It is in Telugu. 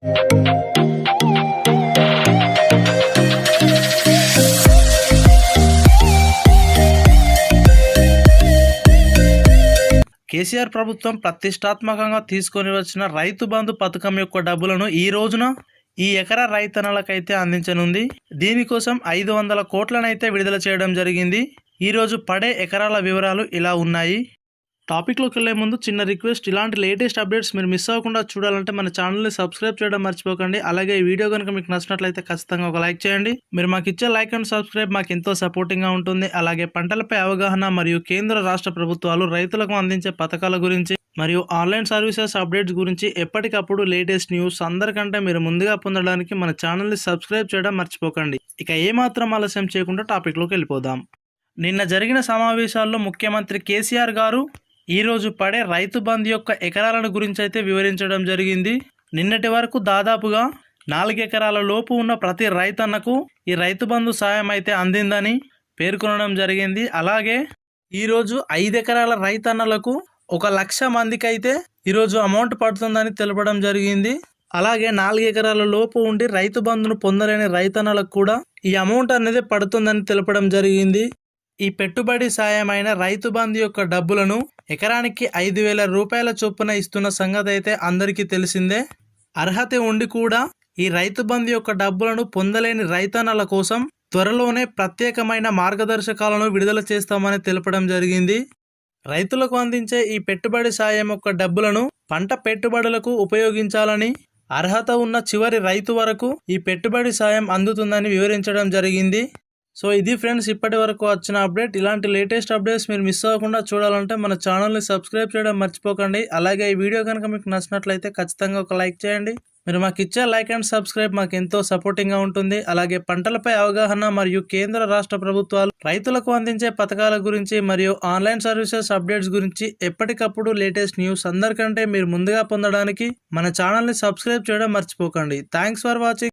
కేసీఆర్ ప్రభుత్వం ప్రతిష్టాత్మకంగా తీసుకొని వచ్చిన రైతు బంధు పథకం యొక్క డబ్బులను ఈ రోజున ఈ ఎకరా రైతన్నలకైతే అందించనుంది. దీనికోసం 500 కోట్లనైతే విడుదల చేయడం జరిగింది. ఈరోజు పడే ఎకరాల వివరాలు ఇలా ఉన్నాయి. టాపిక్లోకి వెళ్ళే ముందు చిన్న రిక్వెస్ట్, ఇలాంటి లేటెస్ట్ అప్డేట్స్ మీరు మిస్ అవ్వకుండా చూడాలంటే మన ఛానల్ని సబ్స్క్రైబ్ చేయడం మర్చిపోకండి. అలాగే ఈ వీడియో కనుక మీకు నచ్చినట్లయితే ఖచ్చితంగా ఒక లైక్ చేయండి. మీరు మాకు ఇచ్చే లైక్ అండ్ సబ్స్క్రైబ్ మాకు ఎంతో సపోర్టింగ్గా ఉంటుంది. అలాగే పంటలపై అవగాహన మరియు కేంద్ర రాష్ట్ర ప్రభుత్వాలు రైతులకు అందించే పథకాల గురించి మరియు ఆన్లైన్ సర్వీసెస్ అప్డేట్స్ గురించి ఎప్పటికప్పుడు లేటెస్ట్ న్యూస్ అందరికంటే మీరు ముందుగా పొందడానికి మన ఛానల్ని సబ్స్క్రైబ్ చేయడం మర్చిపోకండి. ఇక ఏమాత్రం ఆలస్యం చేయకుండా టాపిక్లోకి వెళ్ళిపోదాం. నిన్న జరిగిన సమావేశాల్లో ముఖ్యమంత్రి కేసీఆర్ గారు ఈరోజు పడే రైతు బంధు యొక్క ఎకరాలను గురించి అయితే వివరించడం జరిగింది. నిన్నటి వరకు దాదాపుగా 4 ఎకరాల లోపు ఉన్న ప్రతి రైతన్నకు ఈ రైతు బంధు సాయం అయితే అందిందని పేర్కొనడం జరిగింది. అలాగే ఈరోజు 5 ఎకరాల రైతన్నలకు 1 లక్ష మందికి అయితే ఈరోజు అమౌంట్ పడుతుందని తెలపడం జరిగింది. అలాగే 4 ఎకరాల లోపు ఉండి రైతు బంధును పొందలేని రైతన్నలకు కూడా ఈ అమౌంట్ అనేది పడుతుందని తెలపడం జరిగింది. ఈ పెట్టుబడి సాయమైన రైతు బంధు యొక్క డబ్బులను ఎకరానికి 5,000 రూపాయల చొప్పున ఇస్తున్న సంగతి అయితే అందరికీ తెలిసిందే. అర్హత ఉండి కూడా ఈ రైతు బంధు యొక్క డబ్బులను పొందలేని రైతన్నల కోసం త్వరలోనే ప్రత్యేకమైన మార్గదర్శకాలను విడుదల చేస్తామని తెలపడం జరిగింది. రైతులకు అందించే ఈ పెట్టుబడి సాయం యొక్క డబ్బులను పంట పెట్టుబడులకు ఉపయోగించాలని, అర్హత ఉన్న చివరి రైతు వరకు ఈ పెట్టుబడి సాయం అందుతుందని వివరించడం జరిగింది. సో ఇది ఫ్రెండ్స్, ఇప్పటి వరకు వచ్చిన అప్డేట్. ఇలాంటి లేటెస్ట్ అప్డేట్స్ మీరు మిస్ అవ్వకుండా చూడాలంటే మన ఛానల్ని సబ్స్క్రైబ్ చేయడం మర్చిపోకండి. అలాగే ఈ వీడియో కనుక మీకు నచ్చినట్లయితే ఖచ్చితంగా ఒక లైక్ చేయండి. మీరు మాకు ఇచ్చే లైక్ అండ్ సబ్స్క్రైబ్ మాకు ఎంతో సపోర్టింగ్గా ఉంటుంది. అలాగే పంటలపై అవగాహన మరియు కేంద్ర రాష్ట్ర ప్రభుత్వాలు రైతులకు అందించే పథకాల గురించి మరియు ఆన్లైన్ సర్వీసెస్ అప్డేట్స్ గురించి ఎప్పటికప్పుడు లేటెస్ట్ న్యూస్ అందరికంటే మీరు ముందుగా పొందడానికి మన ఛానల్ని సబ్స్క్రైబ్ చేయడం మర్చిపోకండి. Thanks for watching.